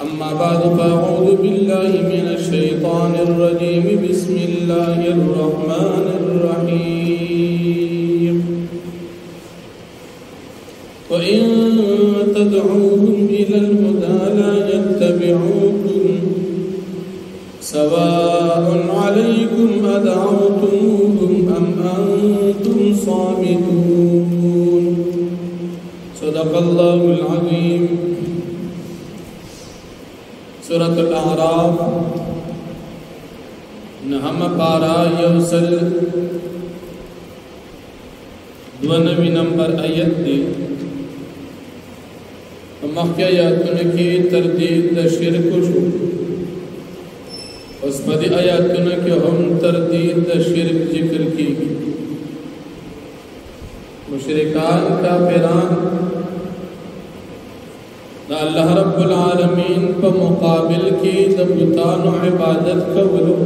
أما بعد فأعوذ بالله من الشيطان الرجيم بسم الله الرحمن الرحيم وإن تدعوهم إلى الهدى لا يتبعوكم سواء عليكم أدعوتموهم أم أنتم صامتون صدق الله العظيم. سورة الأعراف نهم پارا یوسل 92 نمبر آیت دی. مخی آیاتون کی تردید دا شرک شو، اس پدی آیاتون کی ہم تردید دا شرک ذکر کی. مشرکان کافران دا اللہ رب العالمین پا مقابل کی دا بتان و عبادت کولو.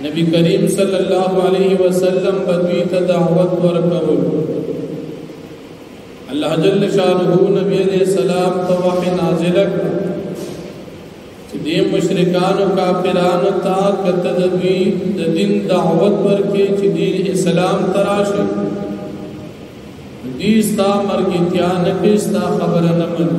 نبی کریم صلی اللہ علیہ وسلم بدویت دعوت ورکولو. اللہ جل شانہ نبی علیہ السلام تا وحی نازلک چی دیم مشرکان و کافران تا کتدوی دا دین دعوت ورکی چی دین اسلام تراشی دیستا مرگیتیا نکستا خبر نمن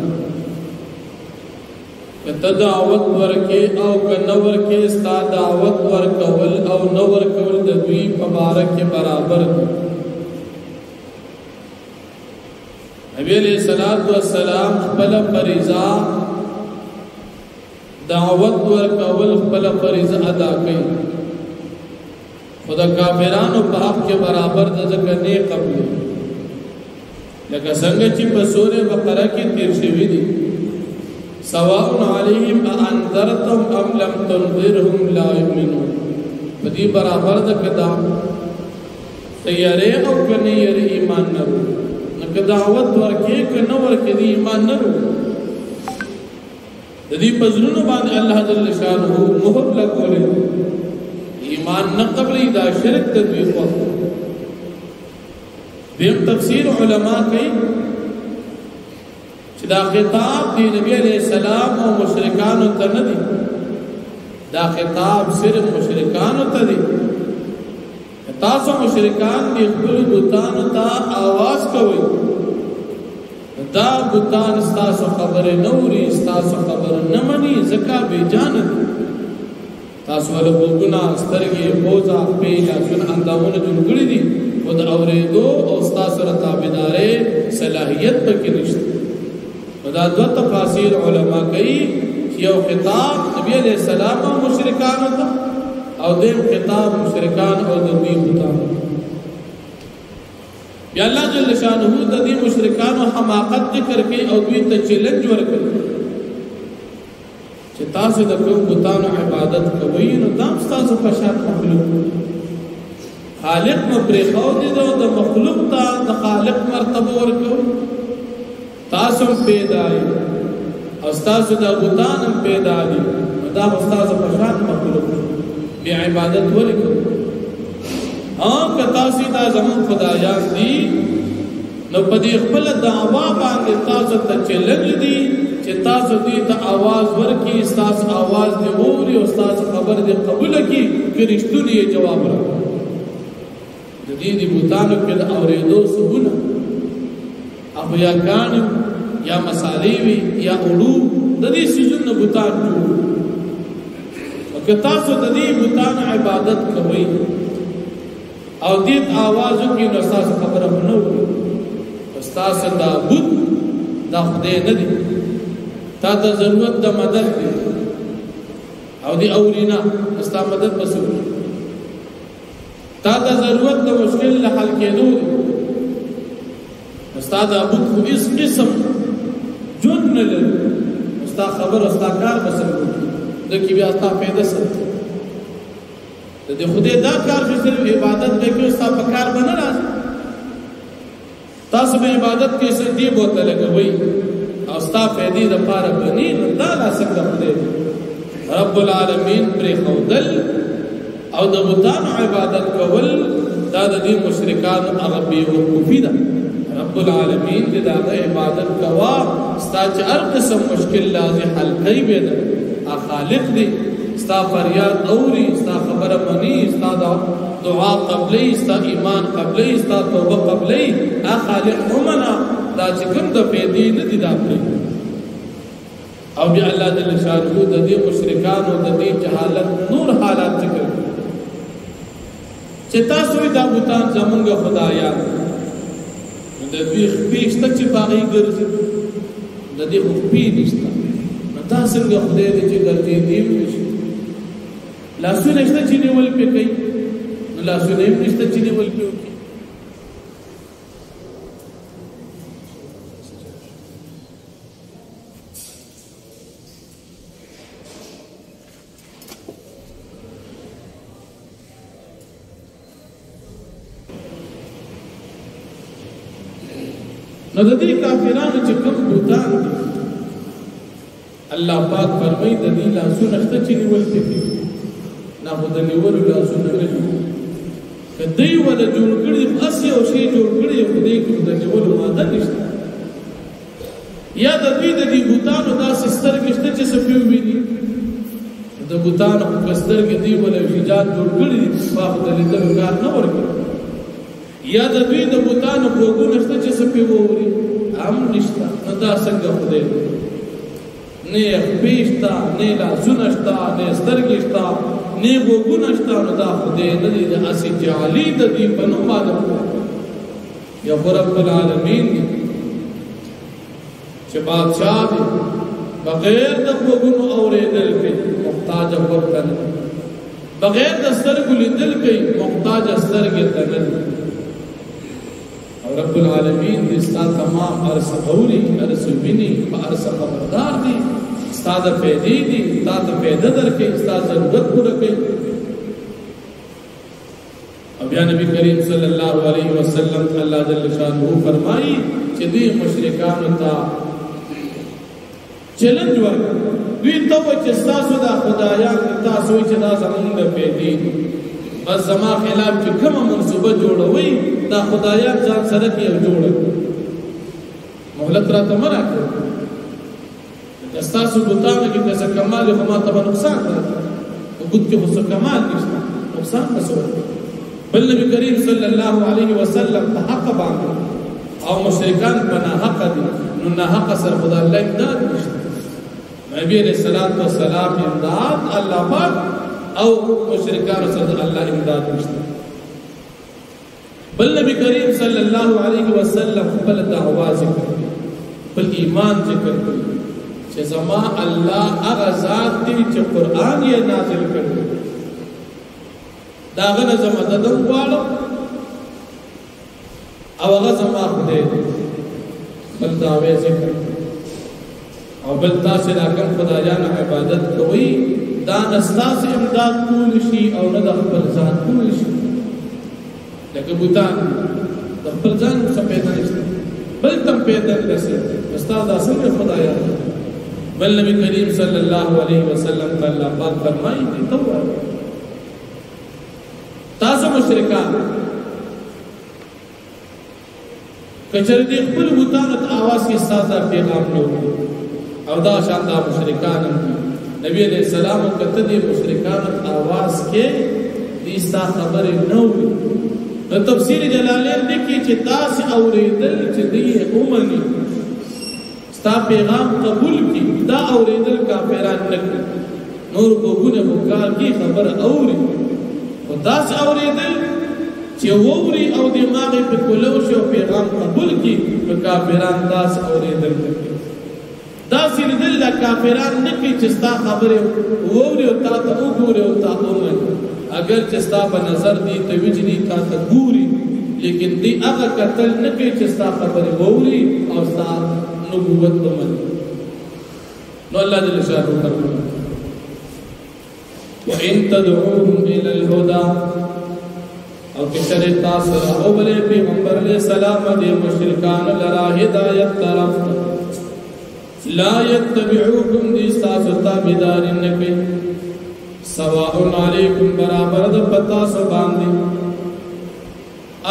کتا دعوت ورکے او کنور کے ستا دعوت ورکول او نور کول دوی پبارک کے برابر. نبی علیہ السلام خپل فریضہ دعوت ورکول خپل فریضہ ادا کئی. خدا کافرانو په حق کے برابر ذکر نه قبل لکه څنګه چې په سورې بقره کې تیر شوی دی سواء علیهم انذرتم ام لم تنذرهم لا یؤمنون. په دې برابر ده کدا تیارې او کني یې ایمان نه ورو نو دعوت ورکې کنه ورکې دی ایمان نه ورو. د دې پزړونو باندې الله جل شانه مهر لګولې ایمان نه قبلې دا شرک تدوی خو دیم تفسیر علماء کئی چی دا خطاب دی نبی علیہ السلام و مشرکانو تا ندی. دا خطاب صرف مشرکانو تا دی. تاسو مشرکان دی خبر بوتانو تا آواز کوئی دا بوتان استاسو خبر نوری استاسو خبر نمانی زکا بی جانت تاسو والا بلگنا سترگی بوزا پیجا سن اندامون جنگلی دی خود اوریدو او استاسو رتابدارے صلاحیت پکی نشت. دا دو تفاصیر علماء کئی یو خطاب نبی علیہ السلام و مشرکان ہوتا او دیم خطاب مشرکان او دوی ہوتا. یا اللہ جل شانہ دا دی مشرکان و حماقت ذکر کے او دوی تا چیلنج ورکر چی تاسو دا کوم بتانو عبادت کوئی نو دام ستاسو پشات مخلوق خالق مبرخو دی دو دا مخلوق تا دا خالق مرتبه ورکو تاسم پیدای استاسو دا بوتانم پیدای دا استاسو پشان مخلوق بی عبادت ورکو. که تاسی دا زمان خدایان دی نو پدی خپل دعوا باندې تاسو ته چیلنج دی چې تاسو دی ته آواز ورکی استاس آواز دی اوري او استاس خبر دی قبول کی کرشتونی جواب را دی بوتانو کې د اورېدو سهونه او یا کان یا مسالیوی یا اولو د دې سيزونو بوتان جوړ او که تاسو د دې بوتان عبادت کوئ او دې आवाजو کې نو تاسو خبره نه وي تاسو دا بوت دا خدای نه دی تا ته ضرورت د مدد دی او دی اورینا استا مدد بسو تا ته ضرورت د مشکل حل کېدو استاد ابو خو اس قسم جن له استا خبر استا کار بسو د کی بیا استا پیدا سره د خدای دا کار چې صرف عبادت دی کې استا په کار بنه راځي تاسو به عبادت کې څه دی بوتل کوي او استا فائدې د پاره بني دا لا څنګه خدای رب العالمین پر خودل او د بوتان عبادت کول دا د دې مشرکان عربي او کوفی ده رب العالمین دې داغه عبادت کوا ستا چې هر قسم مشکل لازم حل کوي به خالق دی ستا فریاد اوري ستا خبره مني ستا دعا قبلي ستا ایمان قبلي ستا توبه قبلي خالق همنا دا چې کوم د پیدې نه دي دا او بیا الله جل شانه د دې مشرکان او د دې جهالت نور حالات ذکر چې تاسو دا بوتان زمونږ خدایان د دې خپېشته چې باغې ګرځي د دې خپې نشته نو تاسو څنګه خدای دې چې ګرځي دی لاسونه نشته چې نیول پې کوي نو لاسونه نشته چې نیول پې کوي نو د دې کافرانو چې کوم بوتان دي الله پاک فرمایي د دې لاسونه نشته چې نیول پکې نه خو د نیولو لاسونه نه دي کدی ولا جوړ کړي اسی او شی جوړ کړي خو دې کې د نیولو ماده نشته یا د دې بوتانو داسې سترګې شته چې سپیو ویني د بوتانو په سترګې دی ولا حجاب جوړ کړي په خپل لیدلو کار نه ورکړي یا د دوی د بوتانو خوګو نشته چې سپي ووري هم نشته نو دا څنګه خدای نه خپېشتا نه لاسونه شته نه سترګې شته نه خوګو نشته نو دا خدای نه دی اسی جعلی د دې په نوم باندې یا رب العالمین چې بادشاہ دی بغیر د خوګونو اورېدل کې محتاج ورته بغیر د سترګو لیدل کې محتاج سترګې ته نه رب العالمین دې ستا تمام ارس اوري ارس ویني ارس خبردار دي ستا د پیدې دي ستا د پیدا درکې ستا ضرورت پوره کوي او بیا نبی کریم صلی الله علیه وسلم الله جل شانه فرمایي چې دې مشرکان ته چیلنج ورکړ دوی ته چې تاسو د خدایان تاسو چې دا زمونږ د پیدې بس زما خلاف چې کومه منصوبه جوړوي دا خدایان ځان سره کې یو جوړ مهلت راته مه راکړه ستاسو بوتانو کې که څه کمال وي خو ما ته به نقصان راځي په بوت کې خو څه کمال نشته نقصان به څه بل نبي کریم صلی الله علیه وسلم په حق باندې او مشرکان په ناحقه دي نو ناحقه سره خدای الله امداد نشته نبی علیہ الصلوۃ والسلام امداد الله پاک او مشرکان سره الله امداد نشته بل نبی کریم صلی الله علیه وسلم خپل دعوا ذکر بل ایمان ذکر چې زما الله هغه ذات دی چې قران یې نازل کړی دا غنه زما د غواړو او هغه زما خدای بل دعوی ذکر او بل تاسو د کوم خدایانو عبادت کوئ دا نستاس امداد کول شي او نه د خپل ځان کول شي لکه بوتان د خپل ځان څخه پیدا نشته بل تم پیدا نشي استاد اصل خدایان بل نبی کریم صلی الله علیه وسلم الله پاک فرمایي دي تو تاسو مشرکان کچره دې خپل بوتانو ته आवाज کې ساده پیغام نو او دا شاندار مشرکان نبی علیہ السلام کته دې مشرکان आवाज کې دې ستا خبرې نو نو تفسیر جلالین دې کې چې تاسو اورېدل چې دې اومني ستا پیغام قبول کی دا اوریدل کافران نکړي نور کوونه وکړ کی خبر اوري خدا سے اوریدل چې ووري او دماغ په کولو شو پیغام قبول کی نو کافران داس اوریدل دا سیدل دا کافران نکړي چې ستا خبره ووري او تا ته وګوري او تا اومن اگر چې ستا په نظر دی ته وجني تا ته ګوري لیکن دی هغه قتل نکړي چې ستا خبره ووري او ستا نبوت ومن نو الله جل شانه فرمایي وان تدعوهم الى الهدى او کچره تاسو او بل پیغمبر علیہ السلام دې مشرکان لرا هدایت طرف لا يتبعوكم دي تاسو تابعدار نکي سواء علیکم برابر د پتا سو باندې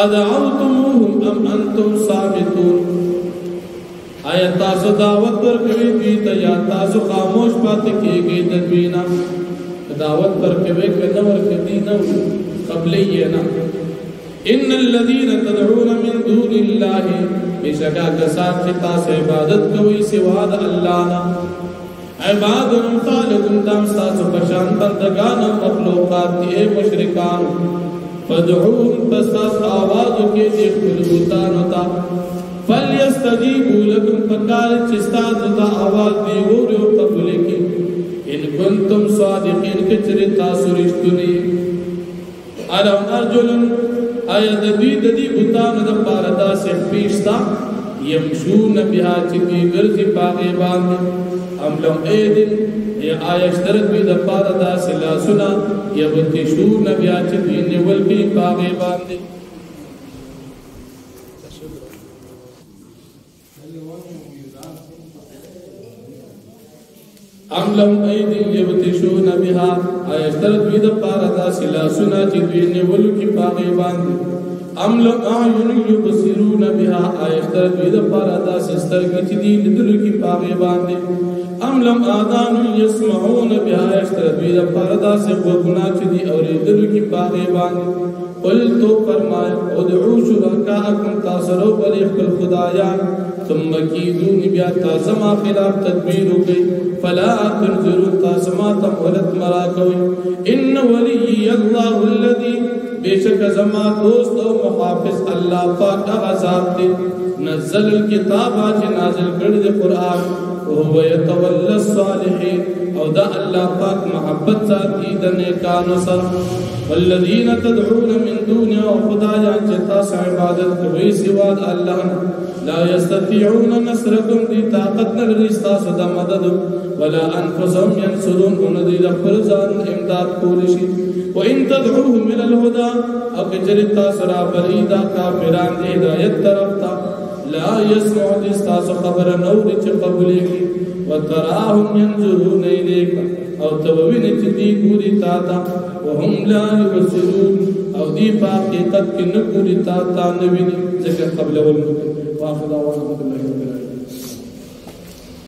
ادعوتموهم ام انتم صامتون آیا تاسو دعوت ورکوي دوی ته یا تاسو خاموش پاتې کېږئ د دوی نه دعوت ورکوي که نه ورکوي نه قبلې نه ان الذين تدعون من دون الله بشکا کسان چې تاسو عبادت کوئ سوا د الله نه عباد امثالکم تم تاسو پشان بندگان او مخلوقات دي مشرکان فدعون پس تاسو آواز وکړئ د خپل بتانو ته فليستجيبوا لكم فقال چستاد دا آواز دی وری او قبول کی ان کنتم صادقین کچری تاسو رښتونی الم ارجلن آیا د دې بوتانو د پاره دا سه پیشتا يمشون بها چې دی ګرځي پاغه باندې ام لم ايدن یا آیا اشترک دی د پاره دا سلاسنا يبتشون بها چې دی نیول کی پاغه باندې ام لم ایدن یبتشون بها ایشترت بید پاردا سلاسنا چی دوی نولو کی پاغی باندی ام لم اعین یبصرون بها ایشترت بید پاردا سسترگی چی دی لدلو کی پاغی باندی ام لم آدان یسمعون بها ایشترت بید پاردا سقوگنا چی دی اوریدلو کی پاغی باندی قل تو فرمائے ادعو شرکاءکم تاثرو بلی اخبر خدایان ثم کیدون بیا تازما خلاف تدبیر گئی فلا تنظرون تازما تمولت مراکوی ان ولی اللہ الذی بیشک زما دوست و محافظ اللہ پاک اغذاب دے نزل الكتاب آج نازل کرد قرآن وهو يتولى الصالحين او دا اللہ پاک محبت ذاتی دنیکانو سر والذین تدعون من دون او خدایا چتا سا عبادت کوئی سواد اللہ لا يستطيعون نصركم دي طاقت نلرستا صدا مدد ولا انفسهم ينصرون وندي لفرزان امداد کولشی وان تدعوهم الى الهدى او کجرتا سرا بریدا کافران دی ہدایت طرف تا لا يسمع دستاس خبر نور چ قبلی وتراهم ينظرون اليك او توین چدی ګوري تا تا وهم لا يبصرون او دی حقیقت کې نه ګوري تا تا نویني ځکه قبل ول واخذ دعوانا الحمد لله رب العالمين